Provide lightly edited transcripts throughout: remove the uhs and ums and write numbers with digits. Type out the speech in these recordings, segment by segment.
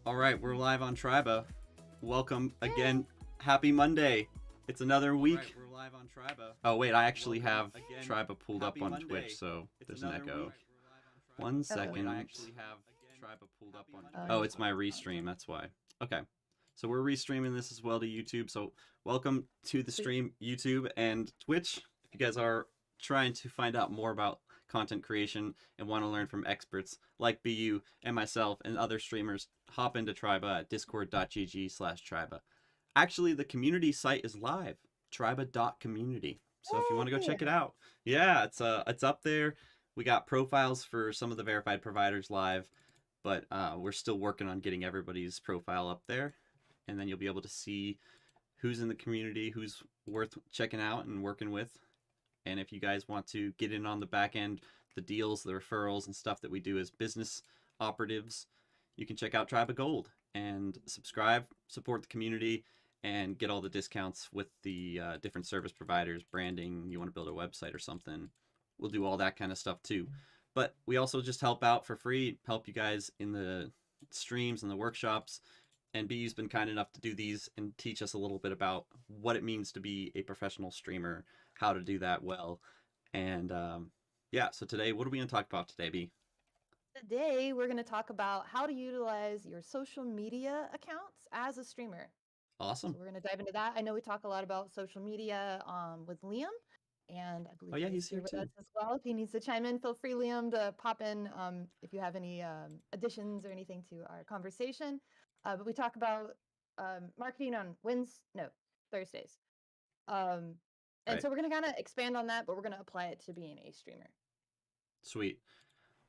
All right, we're live on Triba. Welcome again. Happy Monday. It's another week. All right, we're live on Triba. Oh wait, I actually have Triba pulled up on Twitch, so there's an echo. 1 second. I actually have Triba pulled up on Twitch. Oh, it's my restream. That's why. Okay. So we're restreaming this as well to YouTube. So welcome to the stream, YouTube and Twitch. If you guys are trying to find out more about content creation and want to learn from experts like BU and myself and other streamers, hop into Triba at discord.gg/Triba. Actually, the community site is live, triba.community. So if you want to go check it out, yeah, it's up there. We got profiles for some of the verified providers live, but we're still working on getting everybody's profile up there, and then you'll be able to see who's in the community, who's worth checking out and working with. And if you guys want to get in on the back end, the deals, the referrals, and stuff that we do as business operatives, you can check out Tribe of Gold and subscribe, support the community, and get all the discounts with the different service providers, branding. You want to build a website or something, we'll do all that kind of stuff too. But we also just help out for free, help you guys in the streams and the workshops. And BU's been kind enough to do these and teach us a little bit about what it means to be a professional streamer, how to do that well. And yeah, so today, what are we going to talk about today, B? Today, we're going to talk about how to utilize your social media accounts as a streamer. Awesome. So we're going to dive into that. I know we talk a lot about social media with Liam, and I believe he's here with too us as well. If he needs to chime in, feel free, Liam, to pop in if you have any additions or anything to our conversation. But we talk about marketing on Thursdays. And so we're going to kind of expand on that, but we're going to apply it to being a streamer. Sweet.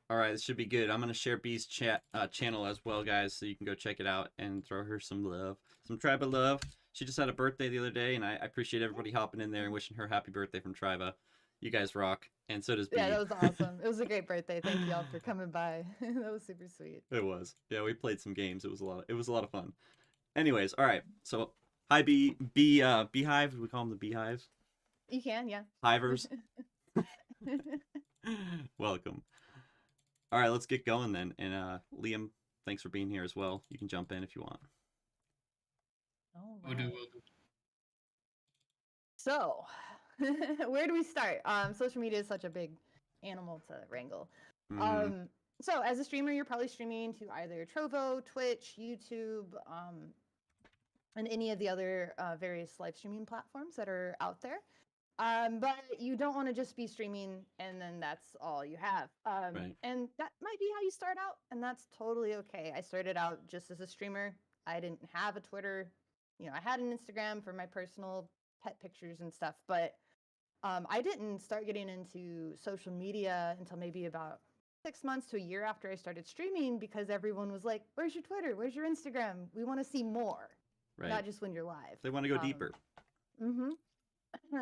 All right, this should be good. I'm going to share B's channel as well, guys, so you can go check it out and throw her some love, some Triba love. She just had a birthday the other day, and I appreciate everybody hopping in there and wishing her happy birthday from Triba. You guys rock, and so does B. Yeah, that was awesome. It was a great birthday. Thank y'all for coming by. That was super sweet. It was. Yeah, we played some games. It was a lot of fun. Anyways, all right. So, hi Beehive. We call them the Beehives. You can, yeah. Hivers. Welcome. All right, let's get going then. And Liam, thanks for being here as well. You can jump in if you want. Oh, will do. So, where do we start? Social media is such a big animal to wrangle. So as a streamer, you're probably streaming to either Trovo, Twitch, YouTube, and any of the other various live streaming platforms that are out there. But you don't want to just be streaming and then that's all you have. Right. And that might be how you start out, and that's totally okay. I started out just as a streamer. I didn't have a Twitter. I had an Instagram for my personal pet pictures and stuff, but I didn't start getting into social media until maybe about 6 months to a year after I started streaming, because everyone was like, where's your Twitter? Where's your Instagram? We want to see more, not just when you're live. They want to go deeper.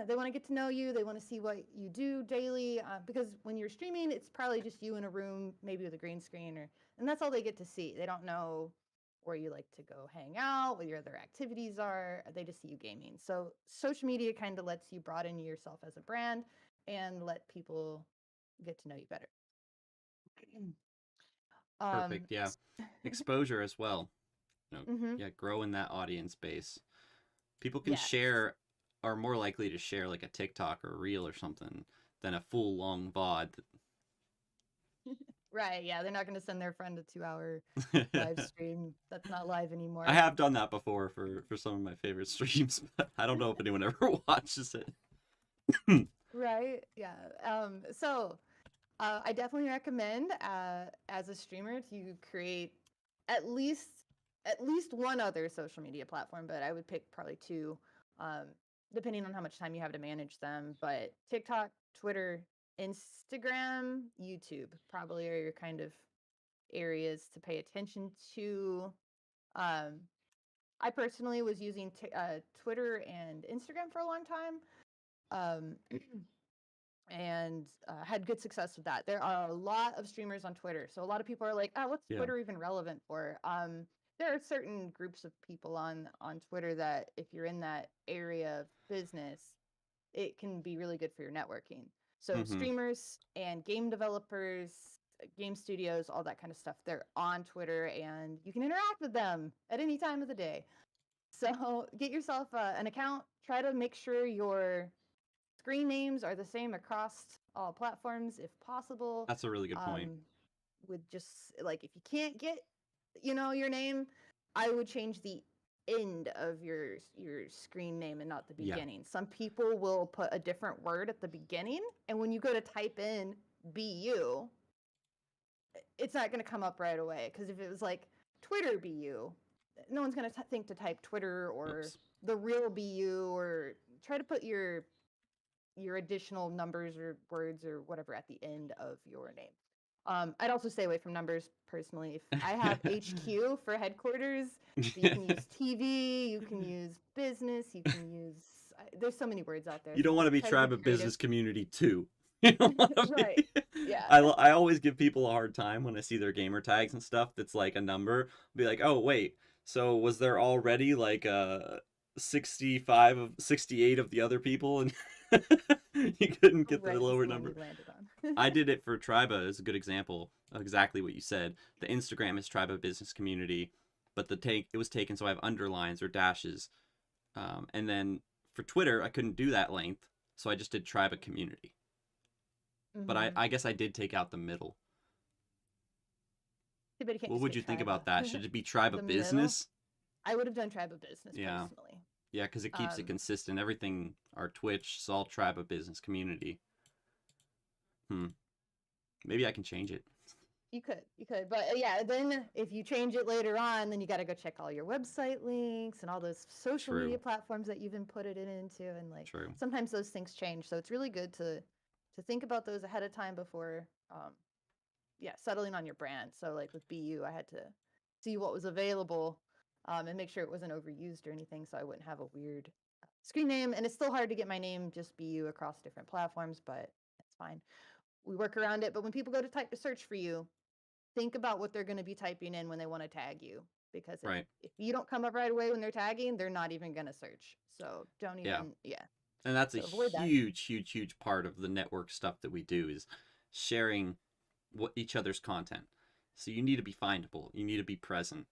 They want to get to know you. They want to see what you do daily, because when you're streaming, it's probably just you in a room, maybe with a green screen, and that's all they get to see. They don't know where you like to go hang out, what your other activities are. They just see you gaming. So social media kind of lets you broaden yourself as a brand and let people get to know you better. Perfect. Yeah. Exposure as well. Yeah, growing that audience base. People can share, are more likely to share like a TikTok or a reel or something than a full long VOD. Right, yeah, they're not going to send their friend a 2-hour live stream that's not live anymore. I have done that before for some of my favorite streams, but I don't know if anyone ever watches it. Right, yeah. So I definitely recommend as a streamer to create at least one other social media platform, but I would pick probably 2, depending on how much time you have to manage them. But TikTok, Twitter, Instagram, YouTube probably are your kind of areas to pay attention to. I personally was using Twitter and Instagram for a long time, and had good success with that. There are a lot of streamers on Twitter, so a lot of people are like, "Oh, what's Twitter even relevant for?" There are certain groups of people on Twitter that, if you're in that area of business, it can be really good for your networking. So streamers and game developers, game studios, all that kind of stuff. They're on Twitter, and you can interact with them at any time of the day. So get yourself an account. Try to make sure your screen names are the same across all platforms if possible. That's a really good point. With just like, if you can't get, your name, I would change the end of your screen name and not the beginning. Some people will put a different word at the beginning, and when you go to type in BU, it's not going to come up right away, because if it was like Twitter BU, no one's going to think to type Twitter or the real BU, or try to put your additional numbers or words or whatever at the end of your name. I'd also stay away from numbers personally. If I have HQ for headquarters, so you can use TV, you can use business, you can use. There's so many words out there. You don't want to be Tribe of Business Community too. You don't want to right. be... Yeah. I always give people a hard time when I see their gamer tags and stuff that's like a number. I'll be like, oh wait, so was there already like 65 of 68 of the other people, and you couldn't get the lower number? I did it for Triba as a good example of exactly what you said. The Instagram is Triba Business Community, but it was taken, so I have underlines or dashes. And then for Twitter, I couldn't do that length, so I just did Triba Community. Mm-hmm. But I guess I did take out the middle. What would you think about that? Should it be Triba Business? I would have done Triba Business personally. Yeah, because it keeps it consistent. Everything, our Twitch, is all Triba Business Community. Maybe I can change it. You could. But yeah, then if you change it later on, then you got to go check all your website links and all those social media platforms that you've inputted it into. And like, sometimes those things change. So it's really good to think about those ahead of time before, settling on your brand. So like with BU, I had to see what was available and make sure it wasn't overused or anything, so I wouldn't have a weird screen name. And it's still hard to get my name just BU across different platforms, but it's fine. We work around it. But when people go to type to search for you, think about what they're going to be typing in when they want to tag you, because if you don't come up right away when they're tagging, they're not even going to search. So don't even, And that's a huge part of the network stuff that we do, is sharing each other's content. So you need to be findable. You need to be present.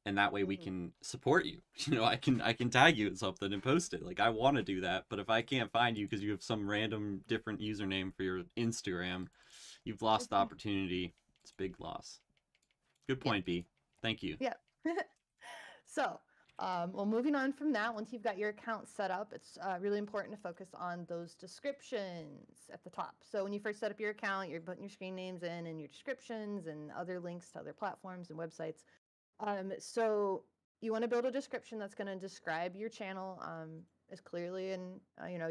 And that way we can support you. I can tag you in something and post it. Like, I want to do that, but if I can't find you because you have some random different username for your Instagram, you've lost the opportunity. It's a big loss. Good point, B. Thank you. Yeah. So, moving on from that, once you've got your account set up, it's really important to focus on those descriptions at the top. So when you first set up your account, you're putting your screen names in and your descriptions and other links to other platforms and websites. So you want to build a description that's going to describe your channel as clearly, and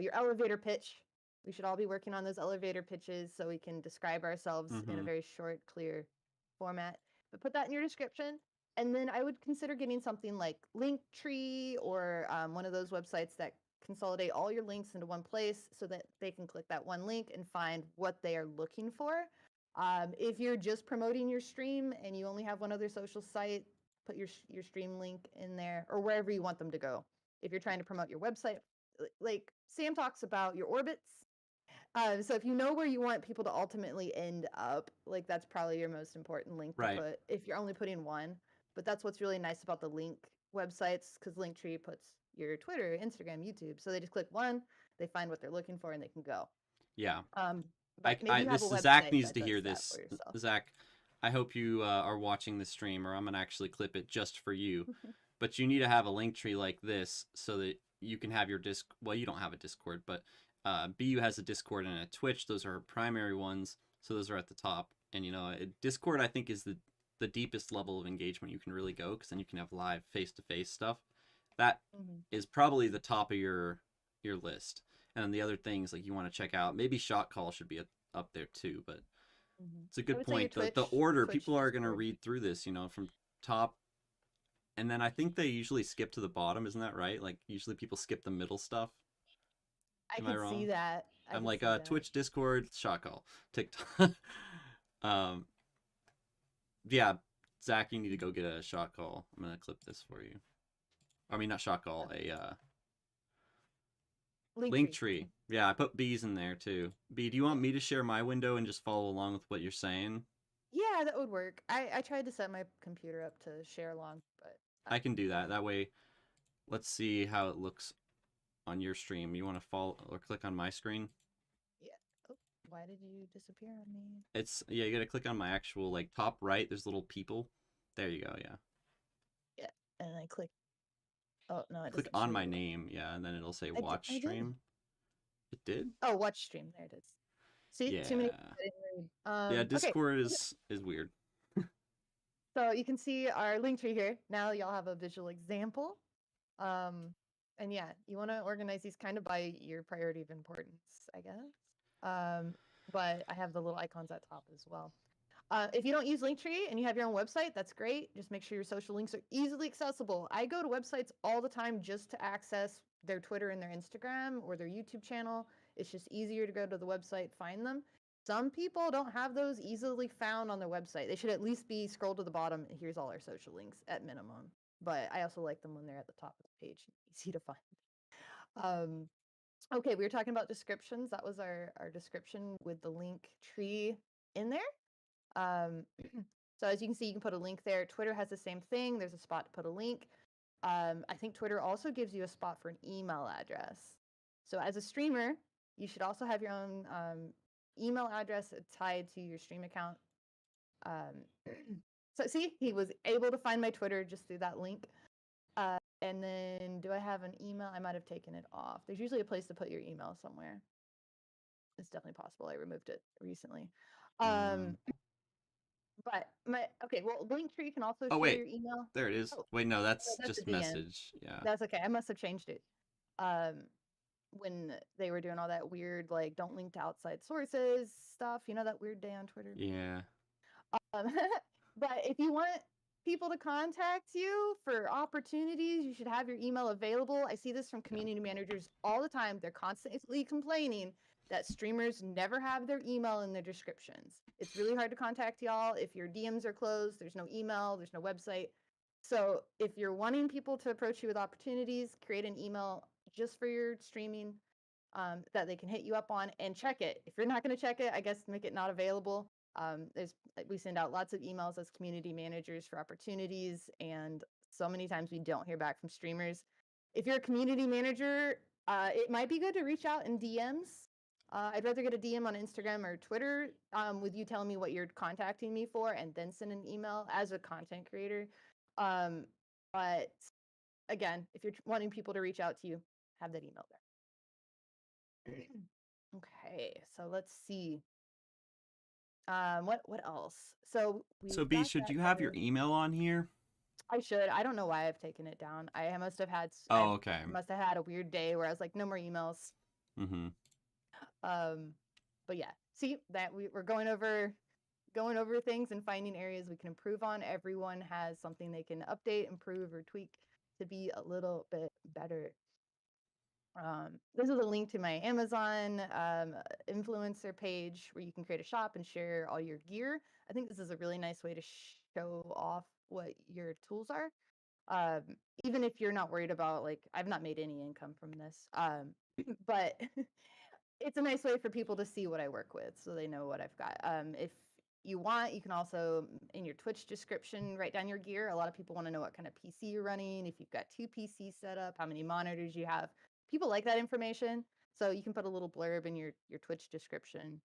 your elevator pitch. We should all be working on those elevator pitches so we can describe ourselves in a very short, clear format. But put that in your description. And then I would consider getting something like Linktree or one of those websites that consolidate all your links into one place so that they can click that one link and find what they are looking for. If you're just promoting your stream and you only have one other social site, put your stream link in there, or wherever you want them to go. If you're trying to promote your website, like Sam talks about your orbits. So if you know where you want people to ultimately end up, like, that's probably your most important link to put if you're only putting one. But that's what's really nice about the link websites, because Linktree puts your Twitter, Instagram, YouTube. So they just click one, they find what they're looking for, and they can go. Yeah. Zach needs to hear this. Zach, I hope you are watching the stream, or I'm going to actually clip it just for you. But you need to have a Linktree like this so that you can have your well, you don't have a Discord, but BU has a Discord and a Twitch. Those are her primary ones, so those are at the top. And Discord, I think, is the deepest level of engagement you can really go, because then you can have live face-to-face stuff. That is probably the top of your list. And then the other things, like, you want to check out, maybe Shot Call should be up there too, but it's a good point. The order, people are going to read through this, from top, and then I think they usually skip to the bottom. Isn't that right? Like, usually people skip the middle stuff. I can see that. I'm like, Twitch, Discord, Shot Call, TikTok. Yeah, Zach, you need to go get a Shot Call. I'm going to clip this for you. I mean, not Shot Call, a Linktree. Yeah, I put B's in there too. B, do you want me to share my window and just follow along with what you're saying? Yeah, that would work. I tried to set my computer up to share along, but I can do that. That way, let's see how it looks on your stream. You want to follow or click on my screen? yeah. Oh, why did you disappear on me? Yeah, you gotta click on my actual like top right. There's little people. There you go. Yeah. Yeah, and I click. Oh no, it Click doesn't show on my you. name. Yeah, and then it'll say I did. watch I did. stream. It did. Oh, watch stream. There it is. See, too many. Yeah. I didn't read. Yeah. Okay. Discord is weird. So you can see our link tree here. Now y'all have a visual example. And yeah, you want to organize these kind of by your priority of importance, I guess. But I have the little icons at top as well. If you don't use Linktree and you have your own website, that's great. Just make sure your social links are easily accessible. I go to websites all the time just to access their Twitter and their Instagram or their YouTube channel. It's just easier to go to the website, find them. Some people don't have those easily found on their website. They should at least be scrolled to the bottom. Here's all our social links at minimum. But I also like them when they're at the top of the page, easy to find. Um, okay, we were talking about descriptions. That was our description with the link tree in there. So as you can see, you can put a link there. Twitter has the same thing. There's a spot to put a link. I think Twitter also gives you a spot for an email address. So as a streamer, you should also have your own email address tied to your stream account. So see, he was able to find my Twitter just through that link. And then do I have an email? I might have taken it off. There's usually a place to put your email somewhere. It's definitely possible. I removed it recently. But well, Linktree can also share wait. your email. There it is. Oh, wait, no, that's that's just the DM. message. Yeah. That's okay. I must have changed it. When they were doing all that weird, like, don't link to outside sources stuff. You know, that weird day on Twitter? Yeah. But if you want people to contact you for opportunities, you should have your email available. I see this from community managers all the time. They're constantly complaining that streamers never have their email in their descriptions. It's really hard to contact y'all if your DMs are closed, there's no email, there's no website. So if you're wanting people to approach you with opportunities, create an email just for your streaming that they can hit you up on and check it. If you're not going to check it, I guess make it not available. We send out lots of emails as community managers for opportunities, and so many times we don't hear back from streamers. If you're a community manager, it might be good to reach out in DMs. I'd rather get a DM on Instagram or Twitter with you telling me what you're contacting me for, and then send an email as a content creator. But again, if you're wanting people to reach out to you, have that email there. Okay, so let's see. What else? So B, should you have your email on here? I should. I don't know why I've taken it down. I must have had. Okay. Must have had a weird day where I was like, no more emails. Mm-hmm. But yeah, see that we're going over things and finding areas we can improve on. Everyone has something they can update, improve, or tweak to be a little bit better. This is a link to my Amazon influencer page where you can create a shop and share all your gear. I think this is a really nice way to show off what your tools are. Even if you're not worried about, like, I've not made any income from this, but it's a nice way for people to see what I work with so they know what I've got. If you want, you can also, in your Twitch description, write down your gear. A lot of people want to know what kind of PC you're running, if you've got 2 PCs set up, how many monitors you have. People like that information, so you can put a little blurb in your Twitch description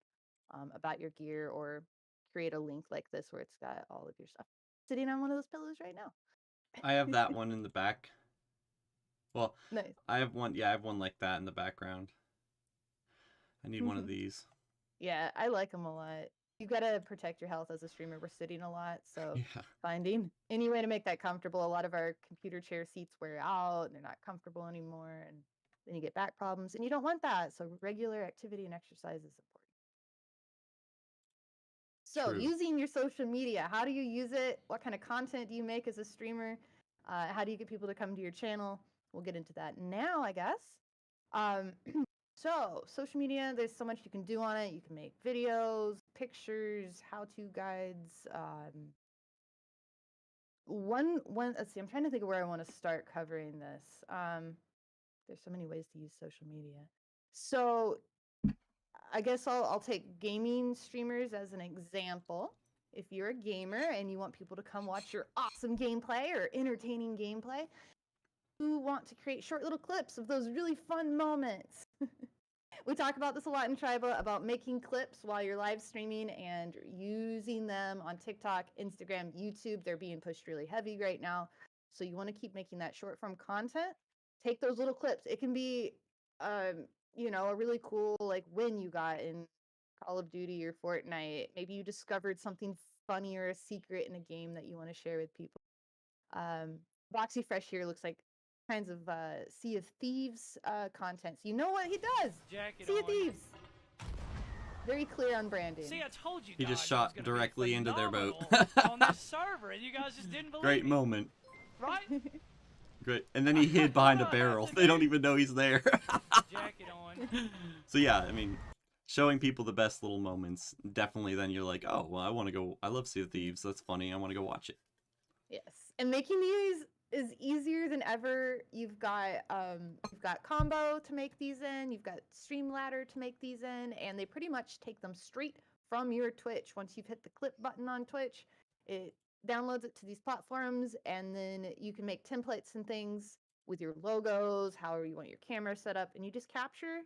about your gear, or create a link like this where it's got all of your stuff. Sitting on one of those pillows right now. I have that one in the back. Well, nice. I have one. Yeah, I have one like that in the background. I need one of these. Yeah, I like them a lot. You gotta protect your health as a streamer. We're sitting a lot, so finding any way to make that comfortable. A lot of our computer chair seats wear out, and they're not comfortable anymore, and then you get back problems, and you don't want that. So regular activity and exercise is important. So using your social media, how do you use it? What kind of content do you make as a streamer? How do you get people to come to your channel? We'll get into that now, I guess. So social media, there's so much you can do on it. You can make videos, pictures, how-to guides. Let's see, I'm trying to think of where I want to start covering this. There's so many ways to use social media. So I guess I'll take gaming streamers as an example. if you're a gamer and you want people to come watch your awesome gameplay or entertaining gameplay, you want to create short little clips of those really fun moments. We talk about this a lot in Triba, about making clips while you're live streaming and using them on TikTok, Instagram, YouTube. They're being pushed really heavy right now. So you want to keep making that short form content. Take those little clips. It can be, you know, a really cool like win you got in Call of Duty or Fortnite. Maybe you discovered something funny or a secret in a game that you want to share with people. Boxy Fresh here looks like kinds of Sea of Thieves content. So you know what he does? Sea of Thieves. Very clear on branding. See, I told you. He just shot directly into their boat. On this server, and you guys just didn't believe Great me. moment. Right? Great. And then he hid behind a barrel. They don't even know he's there. Jacket on. So yeah, I mean, showing people the best little moments, definitely then you're like, oh, well, I want to go, I love Sea of Thieves, that's funny, I want to go watch it. Yes, and making these is easier than ever. You've got Combo to make these in, you've got Streamladder to make these in, and they pretty much take them straight from your Twitch. Once you've hit the clip button on Twitch, it downloads it to these platforms, and then you can make templates and things with your logos, however you want your camera set up, and you just capture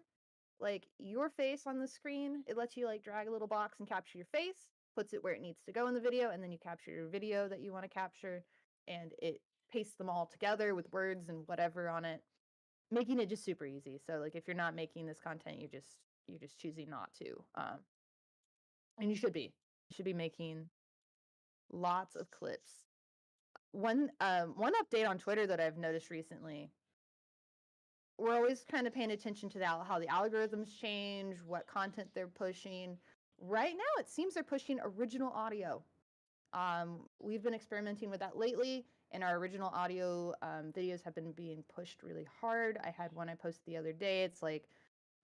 like your face on the screen. It lets you like drag a little box and capture your face, puts it where it needs to go in the video, and then you capture your video that you want to capture, and it pastes them all together with words and whatever on it, making it just super easy. So like if you're not making this content, you're just choosing not to. And you should be making lots of clips. One update on Twitter that I've noticed recently, we're always kind of paying attention to how the algorithms change, what content they're pushing. Right now, it seems they're pushing original audio. We've been experimenting with that lately, and our original audio videos have been being pushed really hard. I had one I posted the other day. It's like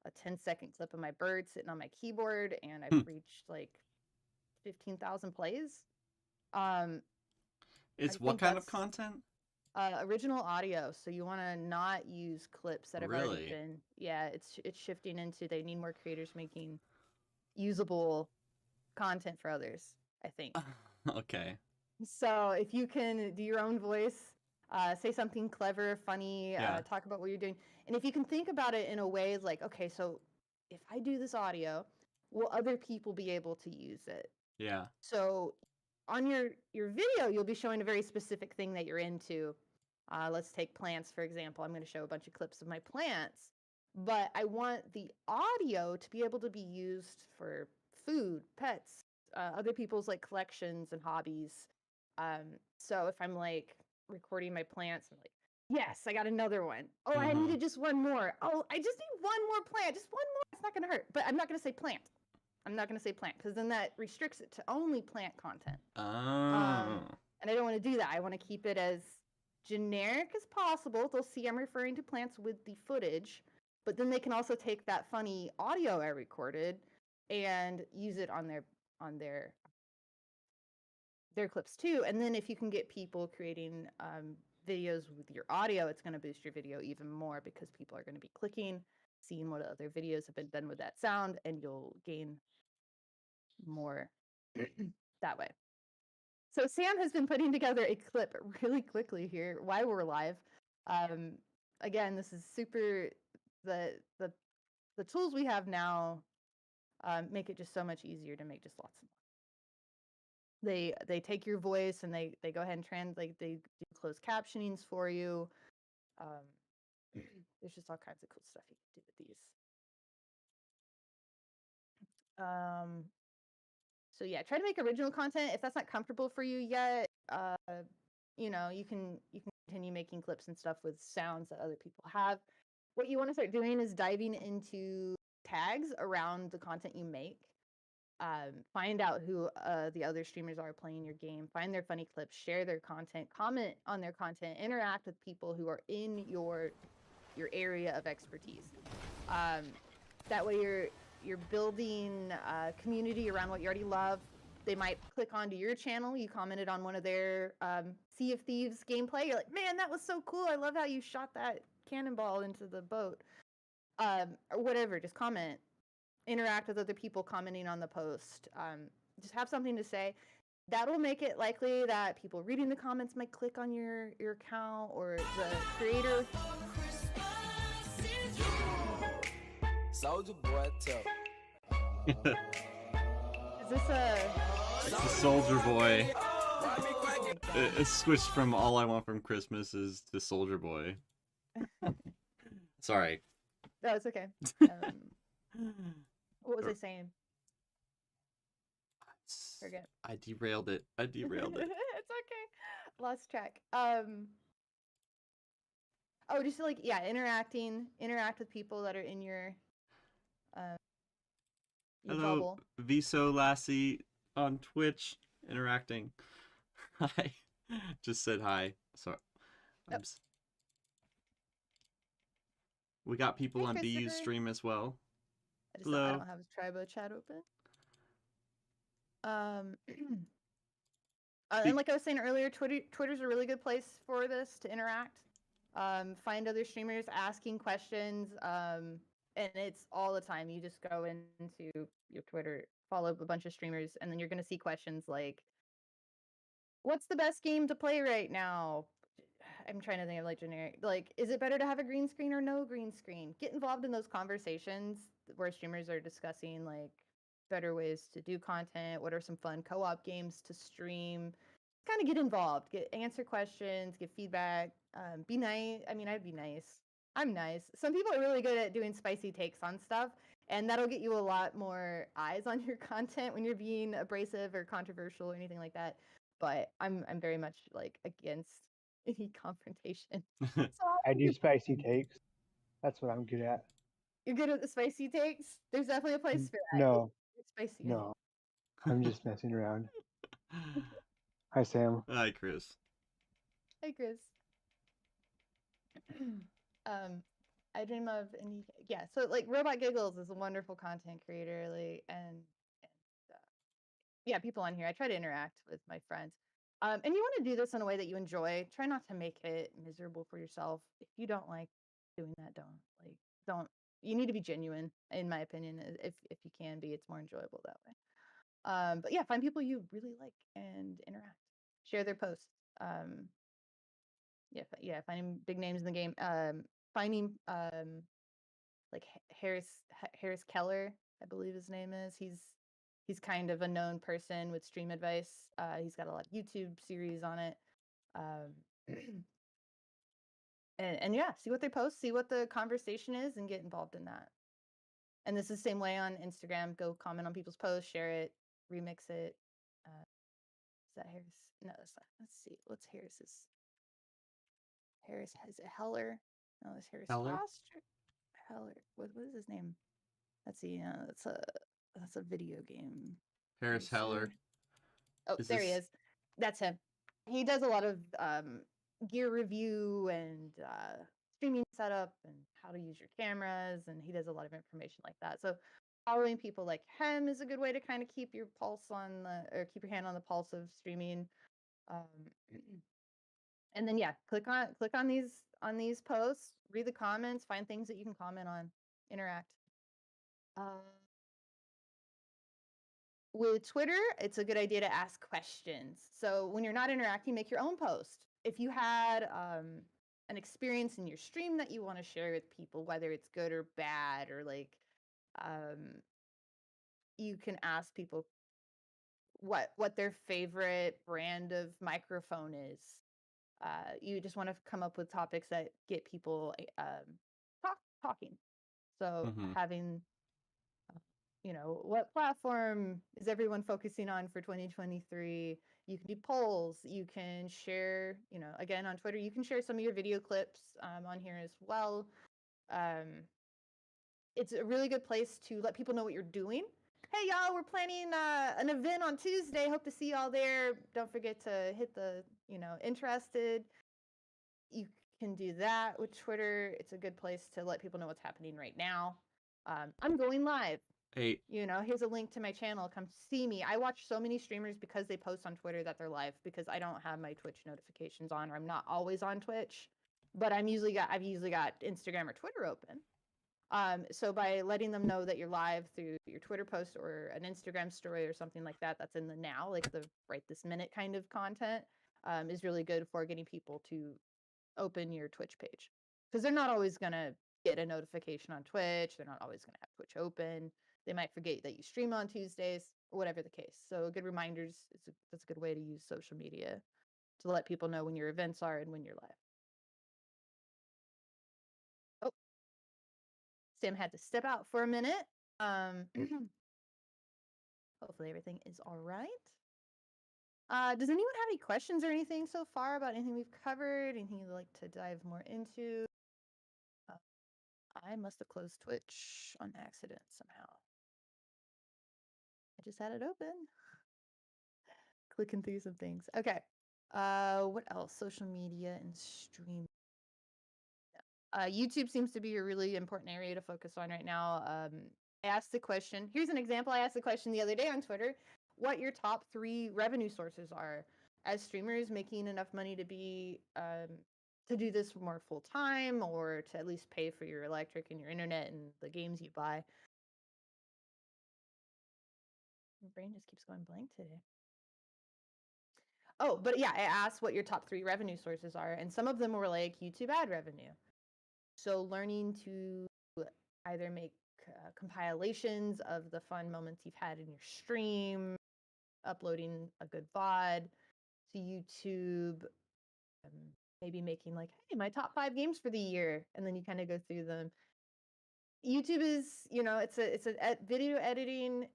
a 10-second clip of my bird sitting on my keyboard, and I've reached like 15,000 plays. It's what kind of content? Original audio. So you want to not use clips that have already been. Yeah, it's shifting into they need more creators making usable content for others, I think. Okay. So if you can do your own voice, say something clever, funny, talk about what you're doing, and if you can think about it in a way like, okay, so if I do this audio, will other people be able to use it? Yeah. So on your video, you'll be showing a very specific thing that you're into. Let's take plants, for example. I'm going to show a bunch of clips of my plants, but I want the audio to be able to be used for food, pets, other people's like collections and hobbies. So if I'm like recording my plants, I'm like, yes, I got another one. Oh, I needed just one more. Oh, I just need one more plant, just one more. It's not going to hurt, but I'm not going to say plant. I'm not going to say plant because then that restricts it to only plant content. And I don't want to do that. I want to keep it as generic as possible. They'll see I'm referring to plants with the footage, but then they can also take that funny audio I recorded and use it on their clips too. And then if you can get people creating videos with your audio, it's going to boost your video even more because people are going to be clicking, seeing what other videos have been done with that sound, and you'll gain more that way. So Sam has been putting together a clip really quickly here while we're live. Again, this is super, the tools we have now make it just so much easier to make just lots more. They take your voice and they go ahead and translate, they do closed captionings for you. There's just all kinds of cool stuff you can do with these. So yeah, try to make original content. If that's not comfortable for you yet, you know, you can continue making clips and stuff with sounds that other people have. What you want to start doing is diving into tags around the content you make. Find out who the other streamers are playing your game. Find their funny clips, share their content, comment on their content, interact with people who are in your area of expertise. That way you're building a community around what you already love. They might click onto your channel. You commented on one of their Sea of Thieves gameplay. You're like, man, that was so cool. I love how you shot that cannonball into the boat. Or whatever, just comment. Interact with other people commenting on the post. Just have something to say. that'll make it likely that people reading the comments might click on your account, or the creator. Soldier Boy, Is this a? It's the Soldier Boy. It switched from All I Want from Christmas is to Soldier Boy. Sorry. No, it's okay. What was I saying? Forget. I derailed it. It's okay. Lost track. Oh, just like, yeah, interact with people that are in your Hello, bubble. Viso Lassie on Twitch interacting. Hi. Just said hi. Sorry. Yep. We got people Hey, on BU's Christopher. stream as well. I Hello. don't have Tribo chat open. And like I was saying earlier, Twitter's a really good place for this to interact. Find other streamers asking questions. And it's all the time. You just go into your Twitter, follow a bunch of streamers, and then you're going to see questions like, what's the best game to play right now? I'm trying to think of like generic, like, is it better to have a green screen or no green screen? Get involved in those conversations where streamers are discussing like better ways to do content. What are some fun co-op games to stream? Kind of get involved, answer questions, give feedback, be nice. I mean, I'd be nice. I'm nice. Some people are really good at doing spicy takes on stuff, and that'll get you a lot more eyes on your content when you're being abrasive or controversial or anything like that. But I'm very much like against any confrontation. So I do spicy takes. That's what I'm good at. you're good at the spicy takes? There's definitely a place for that. No, It's spicy. no. I'm just messing around. Hi, Sam. Hi, Chris. Hi, Chris. I dream of any, yeah. So like Robot Giggles is a wonderful content creator, like, and yeah, people on here. I try to interact with my friends. And you want to do this in a way that you enjoy. Try not to make it miserable for yourself. If you don't like doing that, don't. You need to be genuine, in my opinion. If you can be, it's more enjoyable that way. But yeah, find people you really like and interact. Share their posts. Finding big names in the game. Finding like Harris Keller, I believe his name is. He's kind of a known person with stream advice. He's got a lot of YouTube series on it. And yeah, see what they post, see what the conversation is, and get involved in that. And this is the same way on Instagram. Go comment on people's posts, share it, remix it. Is that Harris? No, that's not. Let's see. What's Harris's? Harris, is it Heller? No, it's Harris Heller? Foster. Heller. What is his name? Let's see. That's a video game. Harris Heller. Oh, there he is. That's him. He does a lot of gear review and streaming setup and how to use your cameras, and he does a lot of information like that. So following people like him is a good way to kind of keep your keep your hand on the pulse of streaming. And then yeah, click on these posts, read the comments, find things that you can comment on, interact. With Twitter, it's a good idea to ask questions. So when you're not interacting, make your own post. If you had an experience in your stream that you want to share with people, whether it's good or bad, or like you can ask people what their favorite brand of microphone is. You just want to come up with topics that get people talking. So having, what platform is everyone focusing on for 2023? You can do polls. You can share, again, on Twitter, you can share some of your video clips on here as well. It's a really good place to let people know what you're doing. Hey, y'all, we're planning an event on Tuesday. Hope to see y'all there. Don't forget to hit the, interested. You can do that with Twitter. It's a good place to let people know what's happening right now. I'm going live. Hey. Here's a link to my channel. Come see me. I watch so many streamers because they post on Twitter that they're live, because I don't have my Twitch notifications on, or I'm not always on Twitch. But I've usually got Instagram or Twitter open. So by letting them know that you're live through your Twitter post or an Instagram story or something like that, that's in the now, like the right this minute kind of content, is really good for getting people to open your Twitch page. Because they're not always going to get a notification on Twitch. They're not always going to have Twitch open. They might forget that you stream on Tuesdays or whatever the case. So good reminders, that's a good way to use social media to let people know when your events are and when you're live. Oh, Sam had to step out for a minute. Hopefully everything is all right. Does anyone have any questions or anything so far about anything we've covered? Anything you'd like to dive more into? I must have closed Twitch on accident somehow. I just had it open. Clicking through some things. Okay. What else? Social media and stream. YouTube seems to be a really important area to focus on right now. I asked the question. Here's an example. I asked the question the other day on Twitter, what your top 3 revenue sources are as streamers making enough money to be to do this more full time, or to at least pay for your electric and your internet and the games you buy. My brain just keeps going blank today. Oh, but yeah, I asked what your top 3 revenue sources are, and some of them were like YouTube ad revenue. So learning to either make compilations of the fun moments you've had in your stream, uploading a good VOD to YouTube, maybe making like, hey, my top 5 games for the year, and then you kind of go through them. YouTube is, video editing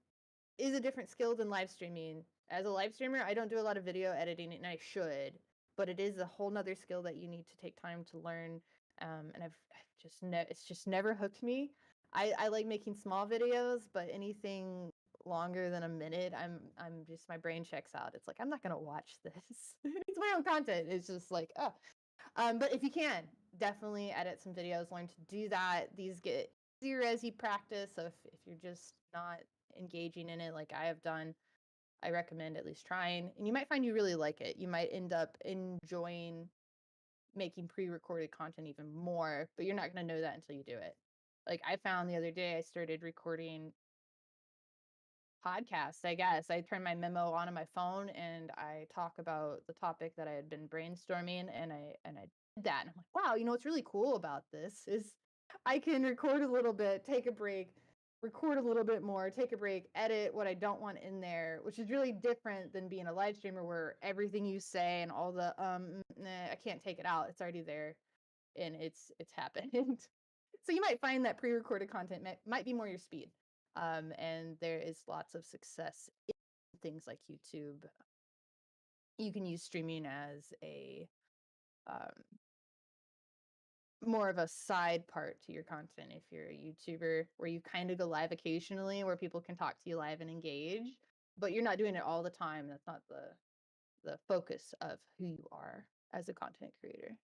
is a different skill than live streaming. As a live streamer, I don't do a lot of video editing, and I should, but it is a whole nother skill that you need to take time to learn. And it's just never hooked me. I like making small videos, but anything longer than a minute, I'm just, my brain checks out. It's like, I'm not gonna watch this. It's my own content. It's just like, oh. But if you can, definitely edit some videos, learn to do that. These get easier as you practice. So if you're just not engaging in it like I have done, I recommend at least trying. And you might find you really like it. You might end up enjoying making pre-recorded content even more, but you're not going to know that until you do it. Like I found the other day, I started recording podcasts, I guess. I turned my memo on my phone and I talk about the topic that I had been brainstorming, and I did that. And I'm like, wow, what's really cool about this is I can record a little bit, take a break, record a little bit more, take a break, edit what I don't want in there, which is really different than being a live streamer where everything you say and all the I can't take it out. It's already there and it's happened. So you might find that pre-recorded content might be more your speed. And there is lots of success in things like YouTube. You can use streaming as a more of a side part to your content if you're a YouTuber, where you kind of go live occasionally, where people can talk to you live and engage, but you're not doing it all the time. That's not the focus of who you are as a content creator.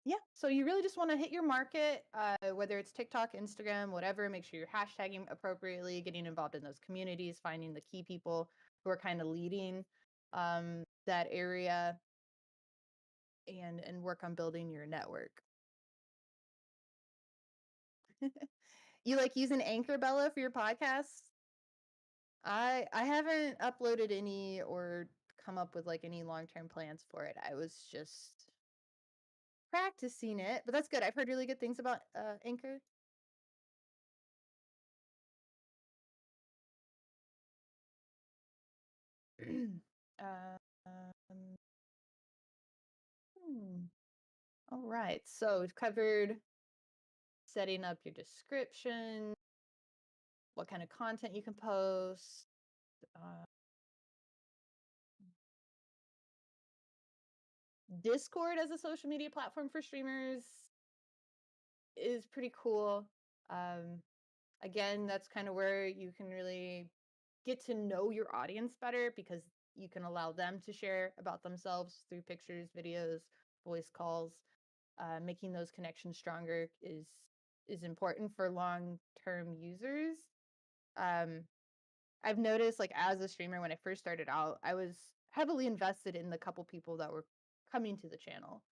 Yeah, so you really just want to hit your market, whether it's TikTok, Instagram, whatever. Make sure you're hashtagging appropriately, getting involved in those communities, finding the key people who are kind of leading that area, and work on building your network. You like using Anchor, Bella, for your podcasts? I haven't uploaded any or come up with like any long-term plans for it. I was just practicing it, but that's good. I've heard really good things about Anchor. All right, so we've covered setting up your description, what kind of content you can post. Discord as a social media platform for streamers is pretty cool. Again, that's kind of where you can really get to know your audience better, because you can allow them to share about themselves through pictures, videos, voice calls. Making those connections stronger is important for long-term users. I've noticed, like, as a streamer, when I first started out, I was heavily invested in the couple people that were coming to the channel,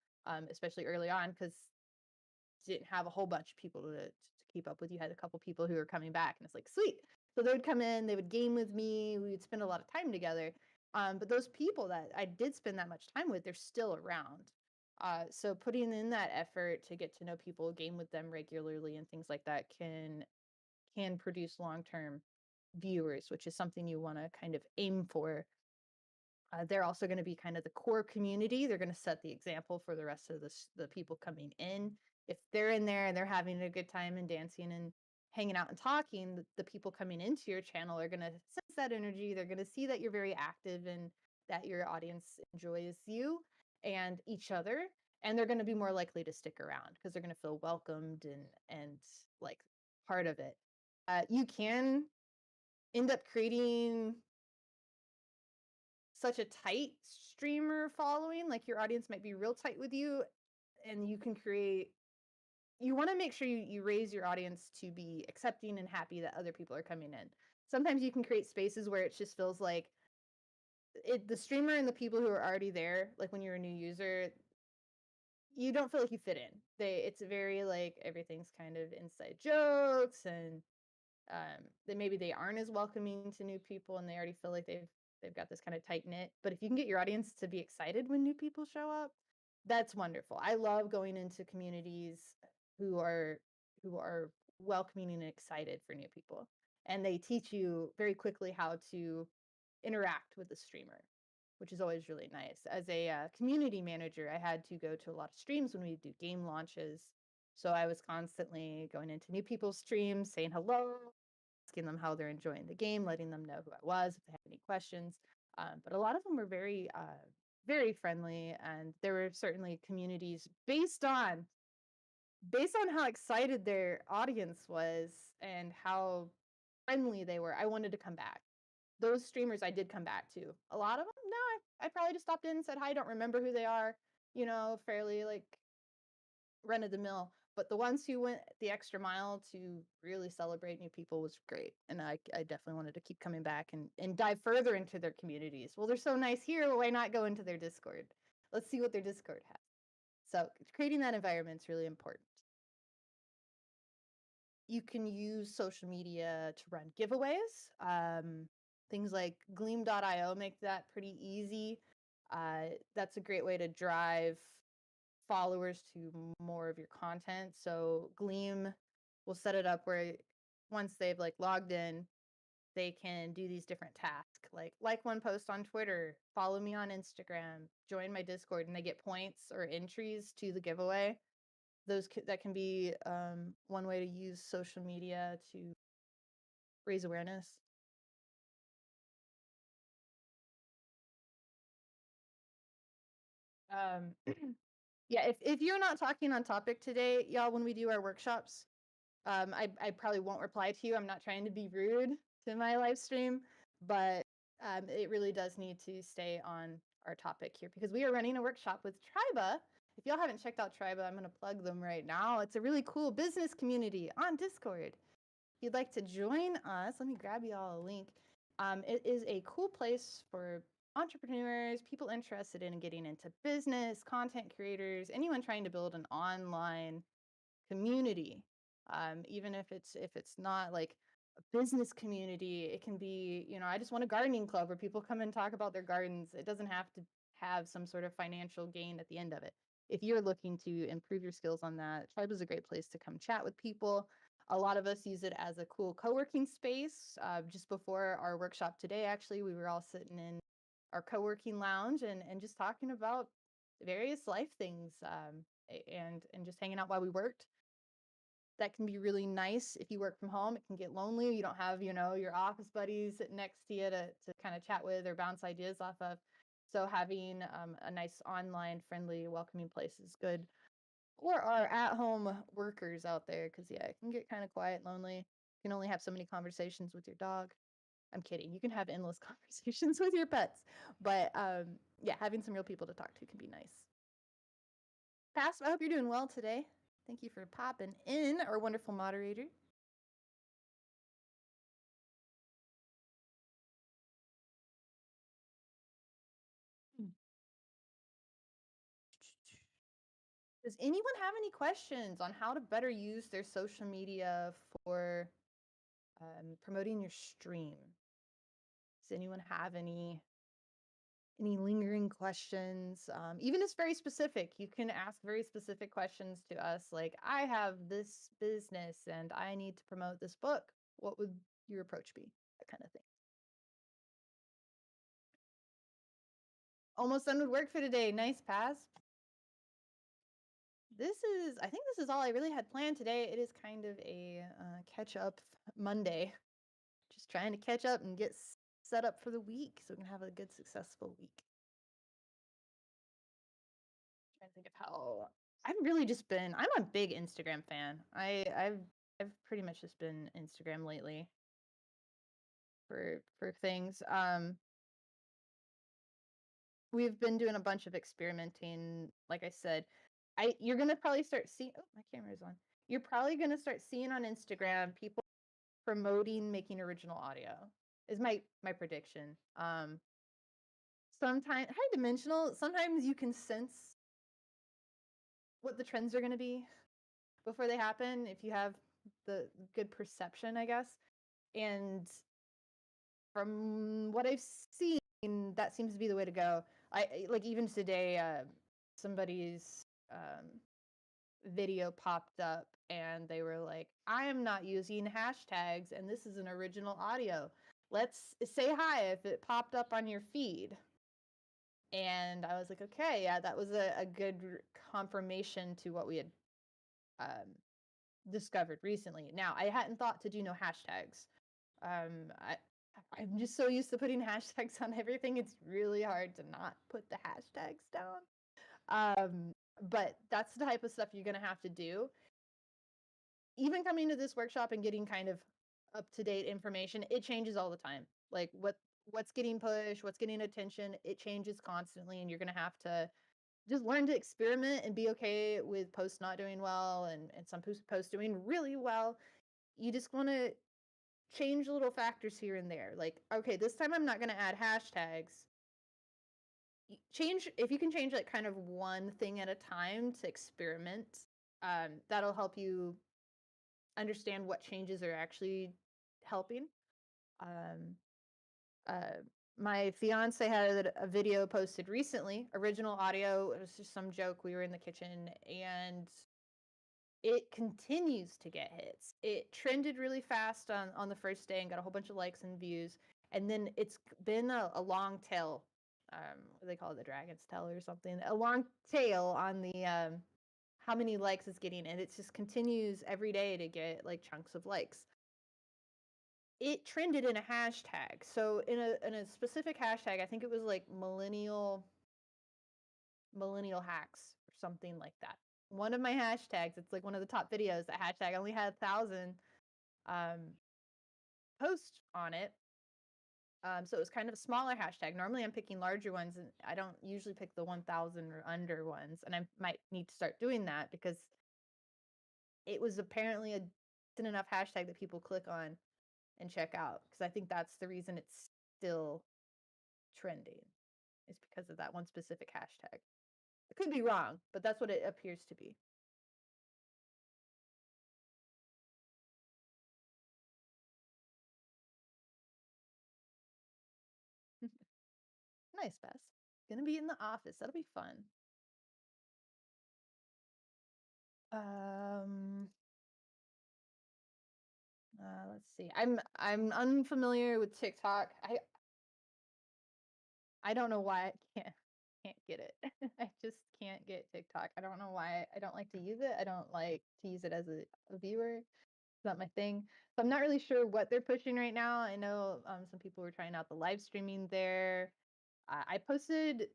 especially early on, because didn't have a whole bunch of people to keep up with. You had a couple people who were coming back, and it's like, sweet. So they would come in, they would game with me, we would spend a lot of time together. But those people that I did spend that much time with, they're still around. So putting in that effort to get to know people, game with them regularly, and things like that can produce long-term viewers, which is something you want to kind of aim for. They're also going to be kind of the core community. They're going to set the example for the rest of the people coming in. If they're in there and they're having a good time and dancing and hanging out and talking, the people coming into your channel are going to sense that energy. They're going to see that you're very active and that your audience enjoys you and each other. And they're going to be more likely to stick around because they're going to feel welcomed and like part of it. You can end up creating such a tight streamer following, like your audience might be real tight with you, and you can create, you want to make sure you raise your audience to be accepting and happy that other people are coming in. Sometimes you can create spaces where it just feels like the streamer and the people who are already there, like when you're a new user, you don't feel like you fit in. It's very like everything's kind of inside jokes, and that maybe they aren't as welcoming to new people, and they already feel like they've got this kind of tight knit. But if you can get your audience to be excited when new people show up, that's wonderful. I love going into communities who are welcoming and excited for new people, and they teach you very quickly how to interact with the streamer, which is always really nice. As a community manager, I had to go to a lot of streams when we do game launches. So I was constantly going into new people's streams, saying hello, asking them how they're enjoying the game, letting them know who I was if they had any questions. But a lot of them were very, very friendly, and there were certainly communities based on how excited their audience was and how friendly they were. I wanted to come back. Those streamers I did come back to. A lot of them, no, I probably just stopped in and said hi. Don't remember who they are. Fairly like run of the mill. But the ones who went the extra mile to really celebrate new people was great. And I definitely wanted to keep coming back and dive further into their communities. Well, they're so nice here. Why not go into their Discord? Let's see what their Discord has. So creating that environment is really important. You can use social media to run giveaways. Things like Gleam.io make that pretty easy. That's a great way to drive followers to more of your content. So Gleam will set it up where once they've like logged in, they can do these different tasks, like one post on Twitter, follow me on Instagram, join my Discord, and they get points or entries to the giveaway. That can be one way to use social media to raise awareness. Yeah, if you're not talking on topic today, y'all, when we do our workshops, I probably won't reply to you. I'm not trying to be rude to my live stream, but it really does need to stay on our topic here because we are running a workshop with Triba. If y'all haven't checked out Triba, I'm going to plug them right now. It's a really cool business community on Discord. If you'd like to join us, let me grab y'all a link. It is a cool place for entrepreneurs, people interested in getting into business, content creators, anyone trying to build an online community. Even if it's not like a business community, it can be, I just want a gardening club where people come and talk about their gardens. It doesn't have to have some sort of financial gain at the end of it. If you're looking to improve your skills on that, Tribe is a great place to come chat with people. A lot of us use it as a cool co-working space. Just before our workshop today, actually, we were all sitting in our co-working lounge and just talking about various life things, and just hanging out while we worked. That can be really nice. If you work from home, it can get lonely. You don't have, your office buddies sitting next to you to kind of chat with or bounce ideas off of. So having a nice online, friendly, welcoming place is good. Or our at-home workers out there, because yeah, it can get kind of quiet, lonely. You can only have so many conversations with your dog. I'm kidding. You can have endless conversations with your pets, but yeah, having some real people to talk to can be nice. Pass, I hope you're doing well today. Thank you for popping in, our wonderful moderator. Does anyone have any questions on how to better use their social media for promoting your stream? Does anyone have any lingering questions? Even if it's very specific, you can ask very specific questions to us, like, I have this business and I need to promote this book. What would your approach be? That kind of thing. Almost done with work for today. Nice, Pass. I think this is all I really had planned today. It is kind of a catch up Monday. Just trying to catch up and get set up for the week so we can have a good, successful week. Trying to think of how I've really just been. I'm a big Instagram fan. I've pretty much just been Instagram lately for things. We've been doing a bunch of experimenting. Like I said, you're gonna probably start seeing. Oh, my camera's on. You're probably gonna start seeing on Instagram people promoting making original audio. Is my prediction. Sometimes high dimensional. Sometimes you can sense what the trends are gonna be before they happen if you have the good perception, I guess. And from what I've seen, that seems to be the way to go. I like even today, somebody's video popped up and they were like, I am not using hashtags and this is an original audio. Let's say hi if it popped up on your feed. And I was like, okay, yeah, that was a good confirmation to what we had discovered recently. Now, I hadn't thought to do no hashtags. I'm just so used to putting hashtags on everything. It's really hard to not put the hashtags down. But that's the type of stuff you're going to have to do. Even coming to this workshop and getting kind of up-to-date information, it changes all the time. Like what's getting pushed, what's getting attention, it changes constantly, and you're going to have to just learn to experiment and be okay with posts not doing well and some posts doing really well. You just want to change little factors here and there. Like, okay, this time I'm not going to add hashtags. If you can change like kind of one thing at a time to experiment, that'll help you understand what changes are actually helping. My fiance had a video posted recently, original audio. It was just some joke. We were in the kitchen and it continues to get hits. It trended really fast on the first day and got a whole bunch of likes and views. And then it's been a long tail. What do they call it? The dragon's tail or something. A long tail on the how many likes it's getting. And it just continues every day to get like chunks of likes. It trended in a hashtag. So in a specific hashtag, I think it was like millennial hacks or something like that. One of my hashtags, it's like one of the top videos. That hashtag only had 1,000 posts on it. So it was kind of a smaller hashtag. Normally I'm picking larger ones, and I don't usually pick the 1,000 or under ones. And I might need to start doing that because it was apparently a decent enough hashtag that people click on and check out, because I think that's the reason it's still trending, is because of that one specific hashtag. I could be wrong, but that's what it appears to be. Nice, Bess. Gonna be in the office. That'll be fun. Let's see. I'm unfamiliar with TikTok. I don't know why I can't get it. I just can't get TikTok. I don't know why I don't like to use it. I don't like to use it as a viewer. It's not my thing. So I'm not really sure what they're pushing right now. I know some people were trying out the live streaming there. I posted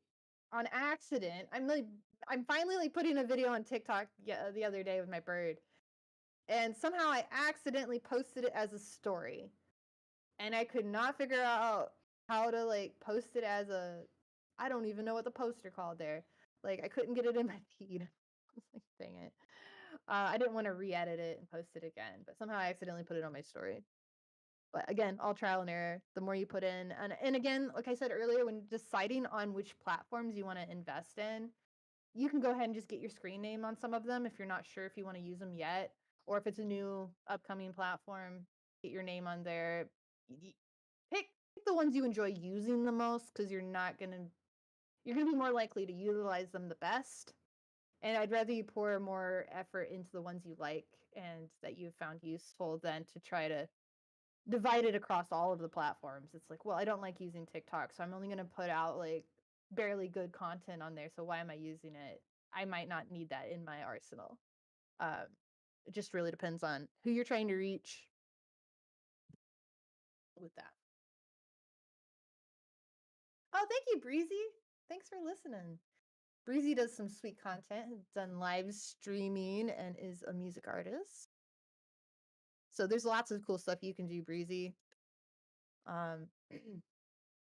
on accident. I'm finally like putting a video on TikTok the other day with my bird. And somehow I accidentally posted it as a story. And I could not figure out how to like post it as I don't even know what the posts are called there. Like I couldn't get it in my feed. I was like, dang it. I didn't want to re-edit it and post it again, but somehow I accidentally put it on my story. But again, all trial and error. The more you put in, and again, like I said earlier, when deciding on which platforms you want to invest in, you can go ahead and just get your screen name on some of them if you're not sure if you want to use them yet, or if it's a new upcoming platform, get your name on there. Pick the ones you enjoy using the most, because you're gonna be more likely to utilize them the best. And I'd rather you pour more effort into the ones you like and that you've found useful than to try to divide it across all of the platforms. It's like, well, I don't like using TikTok, so I'm only going to put out like barely good content on there. So why am I using it? I might not need that in my arsenal. It just really depends on who you're trying to reach with that. Oh, thank you, Breezy. Thanks for listening. Breezy does some sweet content, has done live streaming, and is a music artist. So there's lots of cool stuff you can do, Breezy.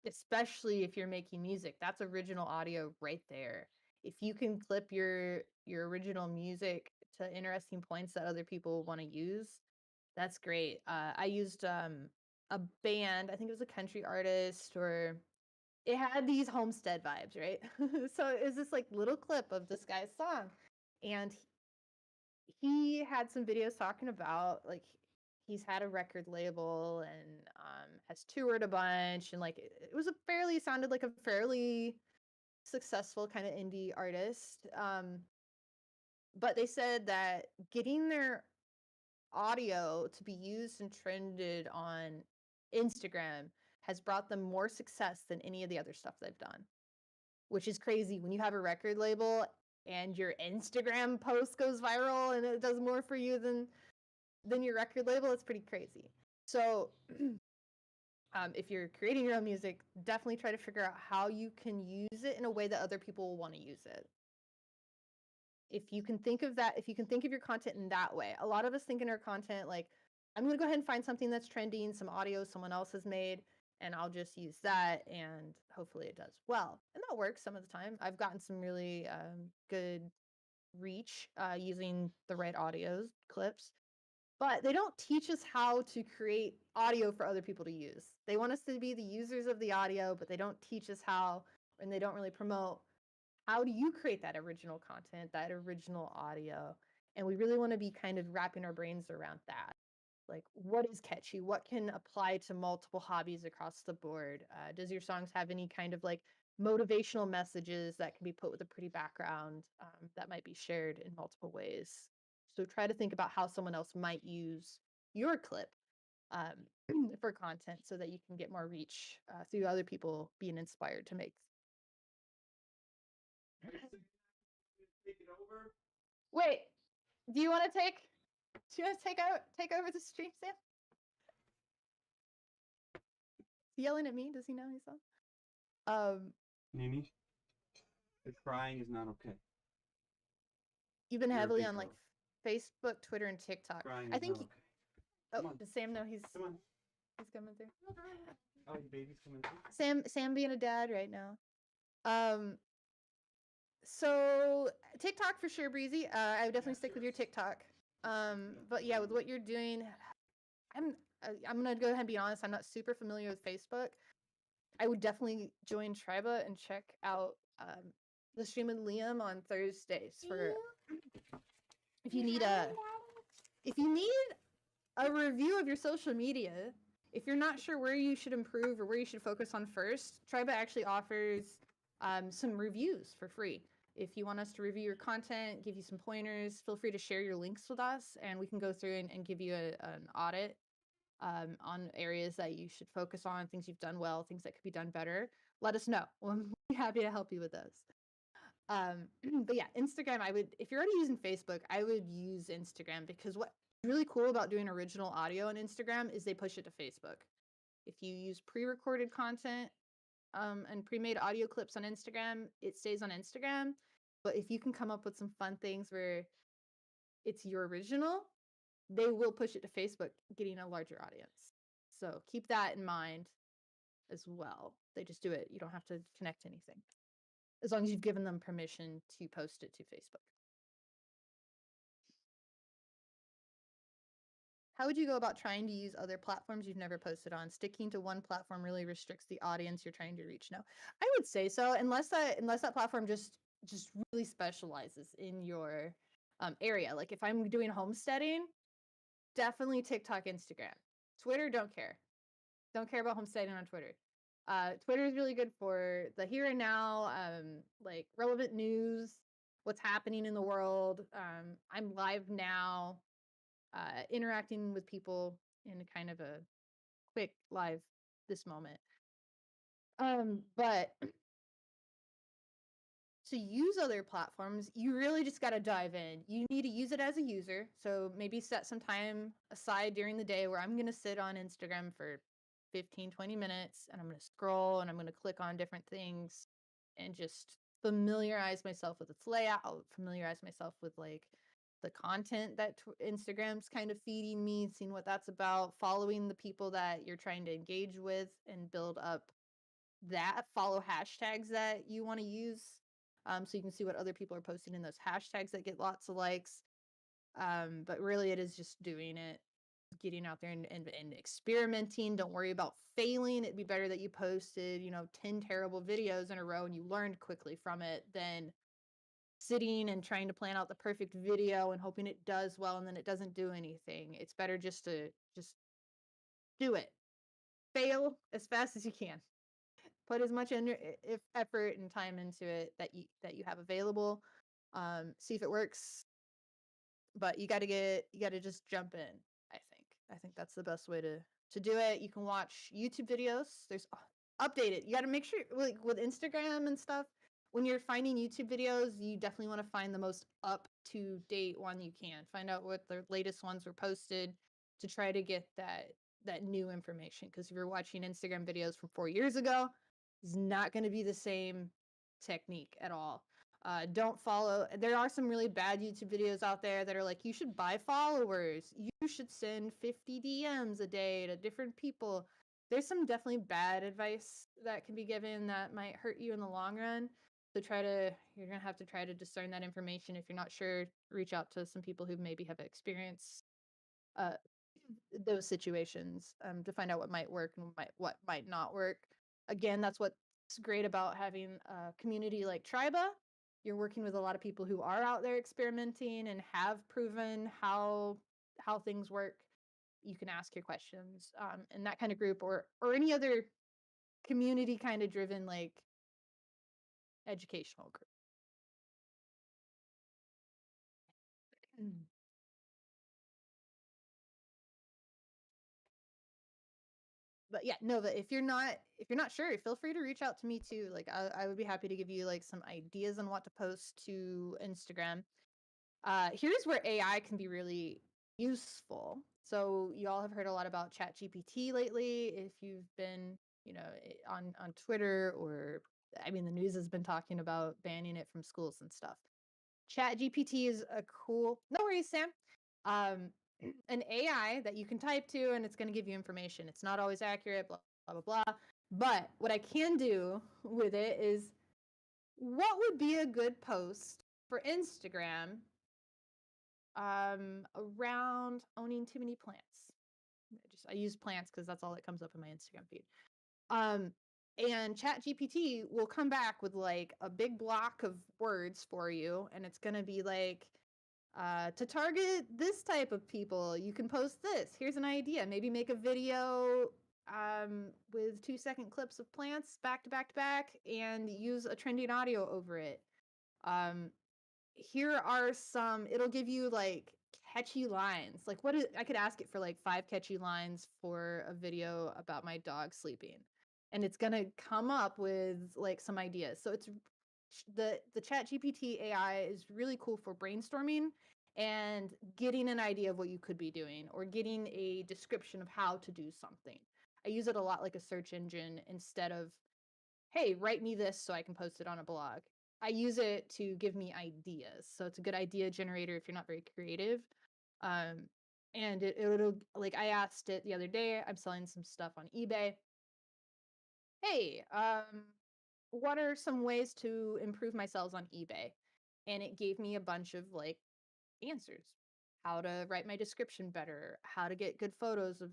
Especially if you're making music. That's original audio right there. If you can clip your original music to interesting points that other people want to use, that's great. I used a band, I think it was a country artist, or it had these homestead vibes, right? So it was this like little clip of this guy's song, and he had some videos talking about like he's had a record label and has toured a bunch, and like it was sounded like a fairly successful kind of indie artist. But they said that getting their audio to be used and trended on Instagram has brought them more success than any of the other stuff they've done, which is crazy when you have a record label and your Instagram post goes viral and it does more for you than your record label. It's pretty crazy. So if you're creating your own music, definitely try to figure out how you can use it in a way that other people will want to use it. If you can think of your content in that way, a lot of us think in our content like, I'm going to go ahead and find something that's trending, some audio someone else has made, and I'll just use that, and hopefully it does well. And that works some of the time. I've gotten some really good reach using the right audio clips. But they don't teach us how to create audio for other people to use. They want us to be the users of the audio, but they don't teach us how, and they don't really promote how do you create that original content, that original audio. And we really want to be kind of wrapping our brains around that. Like, what is catchy? What can apply to multiple hobbies across the board? Does your songs have any kind of like motivational messages that can be put with a pretty background that might be shared in multiple ways? So try to think about how someone else might use your clip for content so that you can get more reach through other people being inspired to make. Wait, do you want to take over the stream, Sam? He's yelling at me. Does he know he's on? Nini, the crying is not okay. You've been heavily on like Facebook, Twitter, and TikTok. Crying I think. okay. Oh, does Sam know he's Come on. He's coming through? Oh, your baby's coming through. Sam being a dad right now. So TikTok for sure, Breezy. I would definitely stick with your TikTok. But yeah, with what you're doing, I'm gonna go ahead and be honest. I'm not super familiar with Facebook. I would definitely join Triba and check out the stream with Liam on Thursdays for if you need a review of your social media. If you're not sure where you should improve or where you should focus on first, Triba actually offers some reviews for free. If you want us to review your content, give you some pointers, feel free to share your links with us, and we can go through and give you an audit on areas that you should focus on, things you've done well, things that could be done better. Let us know. We'll be happy to help you with those. But yeah, Instagram, if you're already using Facebook, I would use Instagram, because what's really cool about doing original audio on Instagram is they push it to Facebook. If you use pre-recorded content and pre-made audio clips on Instagram, it stays on Instagram. But if you can come up with some fun things where it's your original, they will push it to Facebook, getting a larger audience. So keep that in mind as well. They just do it. You don't have to connect anything, as long as you've given them permission to post it to Facebook. How would you go about trying to use other platforms you've never posted on? Sticking to one platform really restricts the audience you're trying to reach. No, I would say so, unless that platform just just really specializes in your area. Like if I'm doing homesteading, definitely TikTok, Instagram. Twitter, don't care. Don't care about homesteading on Twitter. Twitter is really good for the here and now, like relevant news, what's happening in the world. I'm live now, interacting with people in kind of a quick live this moment. But to use other platforms, you really just got to dive in. You need to use it as a user. So maybe set some time aside during the day where I'm going to sit on Instagram for 15, 20 minutes and I'm going to scroll and I'm going to click on different things and just familiarize myself with its layout, familiarize myself with like the content that Instagram's kind of feeding me, seeing what that's about, following the people that you're trying to engage with and build up that, follow hashtags that you want to use, so you can see what other people are posting in those hashtags that get lots of likes. But really it is just doing it, getting out there and experimenting. Don't worry about failing. It'd be better that you posted 10 terrible videos in a row and you learned quickly from it than sitting and trying to plan out the perfect video and hoping it does well and then it doesn't do anything. It's better just to do it, fail as fast as you can, put as much effort and time into it that you have available. See if it works, but you got to just jump in. I think that's the best way to do it. You can watch YouTube videos. There's update it. You got to make sure, like with Instagram and stuff, when you're finding YouTube videos, you definitely want to find the most up to date one you can. Find out what the latest ones were posted to try to get that new information, because if you're watching Instagram videos from 4 years ago, it's not going to be the same technique at all. Don't follow. There are some really bad YouTube videos out there that are like, you should buy followers. You should send 50 DMs a day to different people. There's some definitely bad advice that can be given that might hurt you in the long run. So you're going to have to try to discern that information. If you're not sure, reach out to some people who maybe have experience those situations, to find out what might work and what might not work. Again, that's what's great about having a community like Triba. You're working with a lot of people who are out there experimenting and have proven how things work. You can ask your questions in that kind of group, or any other community kind of driven like educational group. But yeah, Nova, if you're not sure, feel free to reach out to me too. Like I would be happy to give you like some ideas on what to post to Instagram. Here's where AI can be really useful. So you all have heard a lot about ChatGPT lately. If you've been, on Twitter, or I mean, the news has been talking about banning it from schools and stuff. ChatGPT is a cool. No worries, Sam. An AI that you can type to, and it's going to give you information. It's not always accurate, blah blah blah blah. But what I can do with it is, what would be a good post for Instagram around owning too many plants? I use plants because that's all that comes up in my Instagram feed. And ChatGPT will come back with like a big block of words for you, and it's gonna be like, to target this type of people, you can post this. Here's an idea. Maybe make a video with 2-second clips of plants back to back to back, and use a trending audio over it. Here are some. It'll give you like catchy lines. Like I could ask it for like 5 catchy lines for a video about my dog sleeping, and it's gonna come up with like some ideas. So it's the ChatGPT AI is really cool for brainstorming and getting an idea of what you could be doing, or getting a description of how to do something. I use it a lot like a search engine instead of, hey, write me this so I can post it on a blog. I use it to give me ideas. So it's a good idea generator if you're not very creative. And it'll, like, I asked it the other day, I'm selling some stuff on eBay. Hey, what are some ways to improve my sales on eBay? And it gave me a bunch of like answers. How to write my description better, how to get good photos of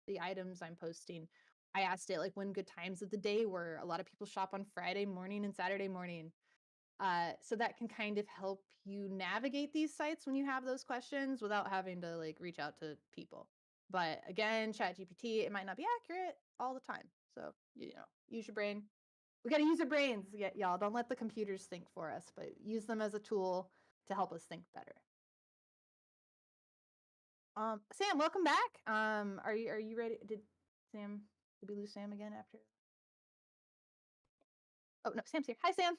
the items I'm posting. I asked it like when good times of the day were. A lot of people shop on Friday morning and Saturday morning. So that can kind of help you navigate these sites when you have those questions without having to like reach out to people. But again, ChatGPT, it might not be accurate all the time. So, use your brain. We got to use our brains, y'all. Don't let the computers think for us, but use them as a tool to help us think better. Sam, welcome back. Are you ready? Did we lose Sam again after? Oh no, Sam's here. Hi, Sam.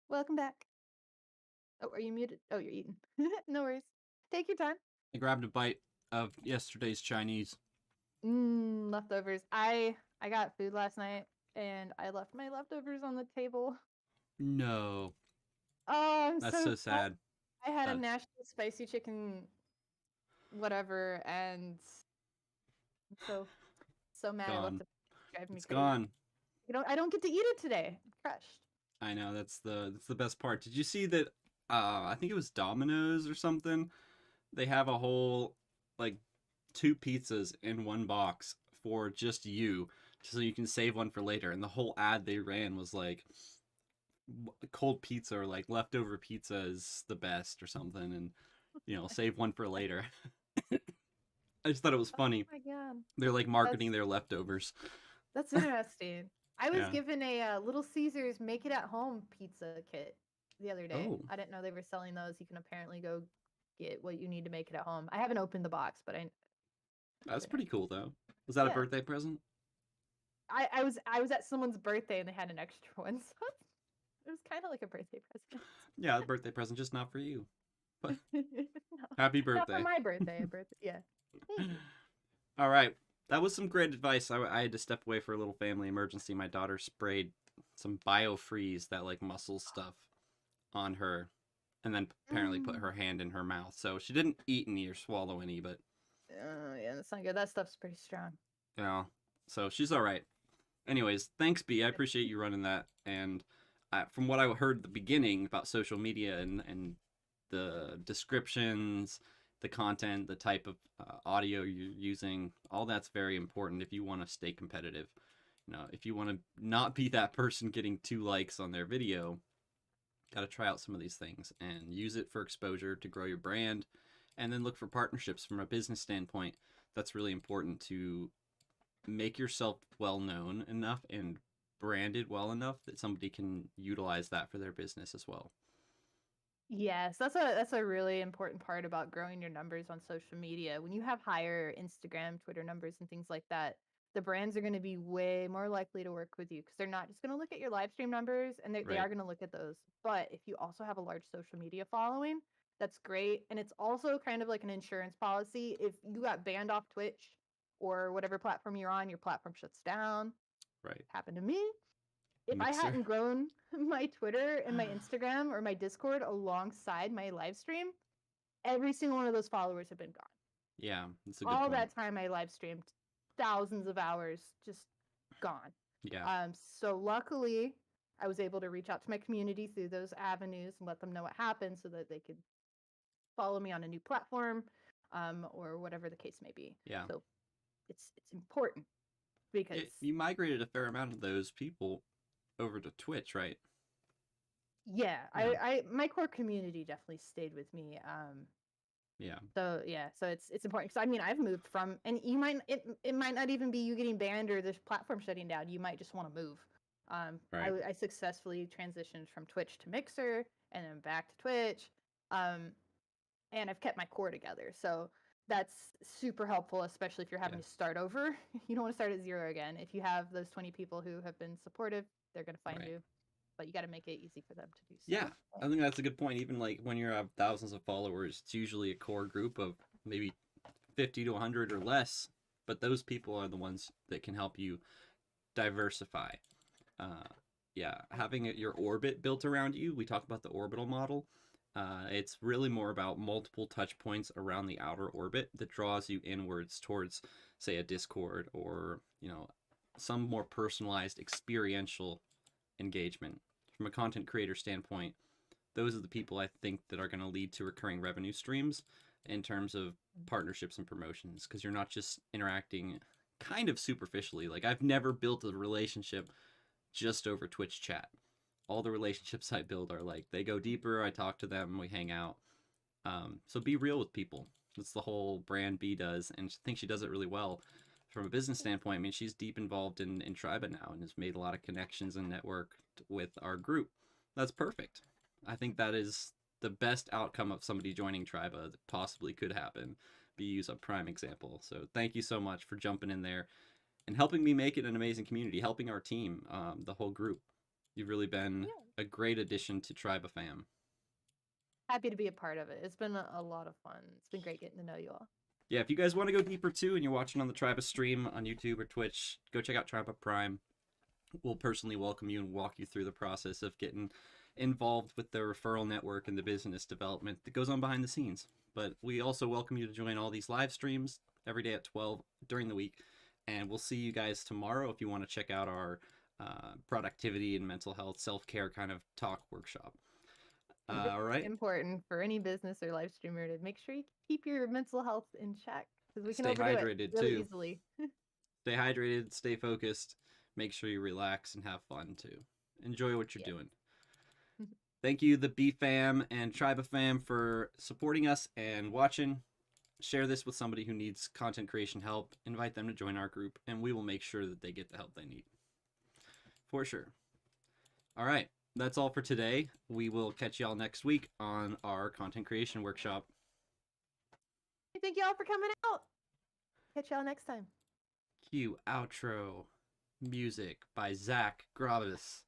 Welcome back. Oh, are you muted? Oh, you're eating. No worries. Take your time. I grabbed a bite of yesterday's Chinese. Leftovers. I got food last night and I left my leftovers on the table. No. Oh, I'm That's so sad. I had a Nashville spicy chicken whatever and I'm so mad I left it. Driving me It's crazy. gone. I don't get to eat it today. I'm crushed. I know, that's the best part. Did you see that I think it was Domino's or something? They have a whole like 2 pizzas in one box for just you, so you can save one for later. And the whole ad they ran was like cold pizza or like leftover pizza is the best or something, and save one for later. I just thought it was funny. Oh my god. They're like marketing their leftovers. That's interesting. I was Yeah. given a Little Caesars make it at home pizza kit the other day. Oh. I didn't know they were selling those. You can apparently go get what you need to make it at home. I haven't opened the box, but That's pretty cool though. Was that a birthday present? I was at someone's birthday and they had an extra one, so it was kind of like a birthday present. Yeah, a birthday present, just not for you. But No, happy not birthday. for my birthday. Yeah. Thank you. All right. That was some great advice. I had to step away for a little family emergency. My daughter sprayed some BioFreeze, that like muscle stuff, on her, and then apparently put her hand in her mouth. So she didn't eat any or swallow any, but Yeah, that's not good. That stuff's pretty strong. yeah. So she's all right. Anyways, thanks, B. I appreciate you running that. And from what I heard at the beginning about social media and the descriptions, the content, the type of audio you're using, all that's very important if you want to stay competitive. If you want to not be that person getting 2 likes on their video, got to try out some of these things and use it for exposure to grow your brand, and then look for partnerships from a business standpoint. That's really important to make yourself well known enough and branded well enough that somebody can utilize that for their business as well. Yes, that's a really important part about growing your numbers on social media. When you have higher Instagram, Twitter numbers and things like that, the brands are going to be way more likely to work with you because they're not just going to look at your live stream numbers, and they are going to look at those. But if you also have a large social media following, that's great. And it's also kind of like an insurance policy. If you got banned off Twitch or whatever platform you're on, your platform shuts down. Right. Happened to me. If Mixer. I hadn't grown my Twitter and my Instagram or my Discord alongside my live stream, every single one of those followers have been gone. Yeah, that's a good All point. that time I live streamed, thousands of hours just gone. Yeah. So luckily, I was able to reach out to my community through those avenues and let them know what happened so that they could follow me on a new platform, or whatever the case may be. Yeah. So it's important because you migrated a fair amount of those people over to Twitch, right? Yeah, I my core community definitely stayed with me. Yeah. So it's important because I mean I've moved from, and it might not even be you getting banned or this platform shutting down. You might just want to move. Right. I successfully transitioned from Twitch to Mixer and then back to Twitch, and I've kept my core together. So that's super helpful, especially if you're having to start over. You don't want to start at 0 again. If you have those 20 people who have been supportive, they're going to find you. But you got to make it easy for them to do so. Yeah, I think that's a good point. Even like when you have thousands of followers, it's usually a core group of maybe 50 to 100 or less. But those people are the ones that can help you diversify. Having your orbit built around you. We talk about the orbital model. It's really more about multiple touch points around the outer orbit that draws you inwards towards, say, a Discord or, some more personalized experiential engagement. From a content creator standpoint, those are the people I think that are going to lead to recurring revenue streams in terms of partnerships and promotions, because you're not just interacting kind of superficially. Like, I've never built a relationship just over Twitch chat. all the relationships I build are like, they go deeper, I talk to them, we hang out. So be real with people. That's the whole brand B does, and I think she does it really well. From a business standpoint, I mean, she's deep involved in Triba now and has made a lot of connections and networked with our group. That's perfect. I think that is the best outcome of somebody joining Triba that possibly could happen. BU's a prime example. So thank you so much for jumping in there and helping me make it an amazing community, helping our team, the whole group. You've really been a great addition to Triba fam. Happy to be a part of it. It's been a lot of fun. It's been great getting to know you all. Yeah, if you guys want to go deeper too and you're watching on the Triba stream on YouTube or Twitch, go check out Triba Prime. We'll personally welcome you and walk you through the process of getting involved with the referral network and the business development that goes on behind the scenes. But we also welcome you to join all these live streams every day at 12 during the week. And we'll see you guys tomorrow if you want to check out our productivity and mental health, self-care kind of talk workshop. All right. Important for any business or live streamer to make sure you keep your mental health in check, because we can stay overdo it hydrated really too. Easily. Stay hydrated, stay focused, make sure you relax and have fun too. Enjoy what you're doing. Thank you, the B fam and Triba fam, for supporting us and watching. Share this with somebody who needs content creation help. Invite them to join our group, and we will make sure that they get the help they need. For sure. All right. That's all for today. We will catch y'all next week on our content creation workshop. Thank y'all for coming out. Catch y'all next time. Cue outro music by Zach Gravis.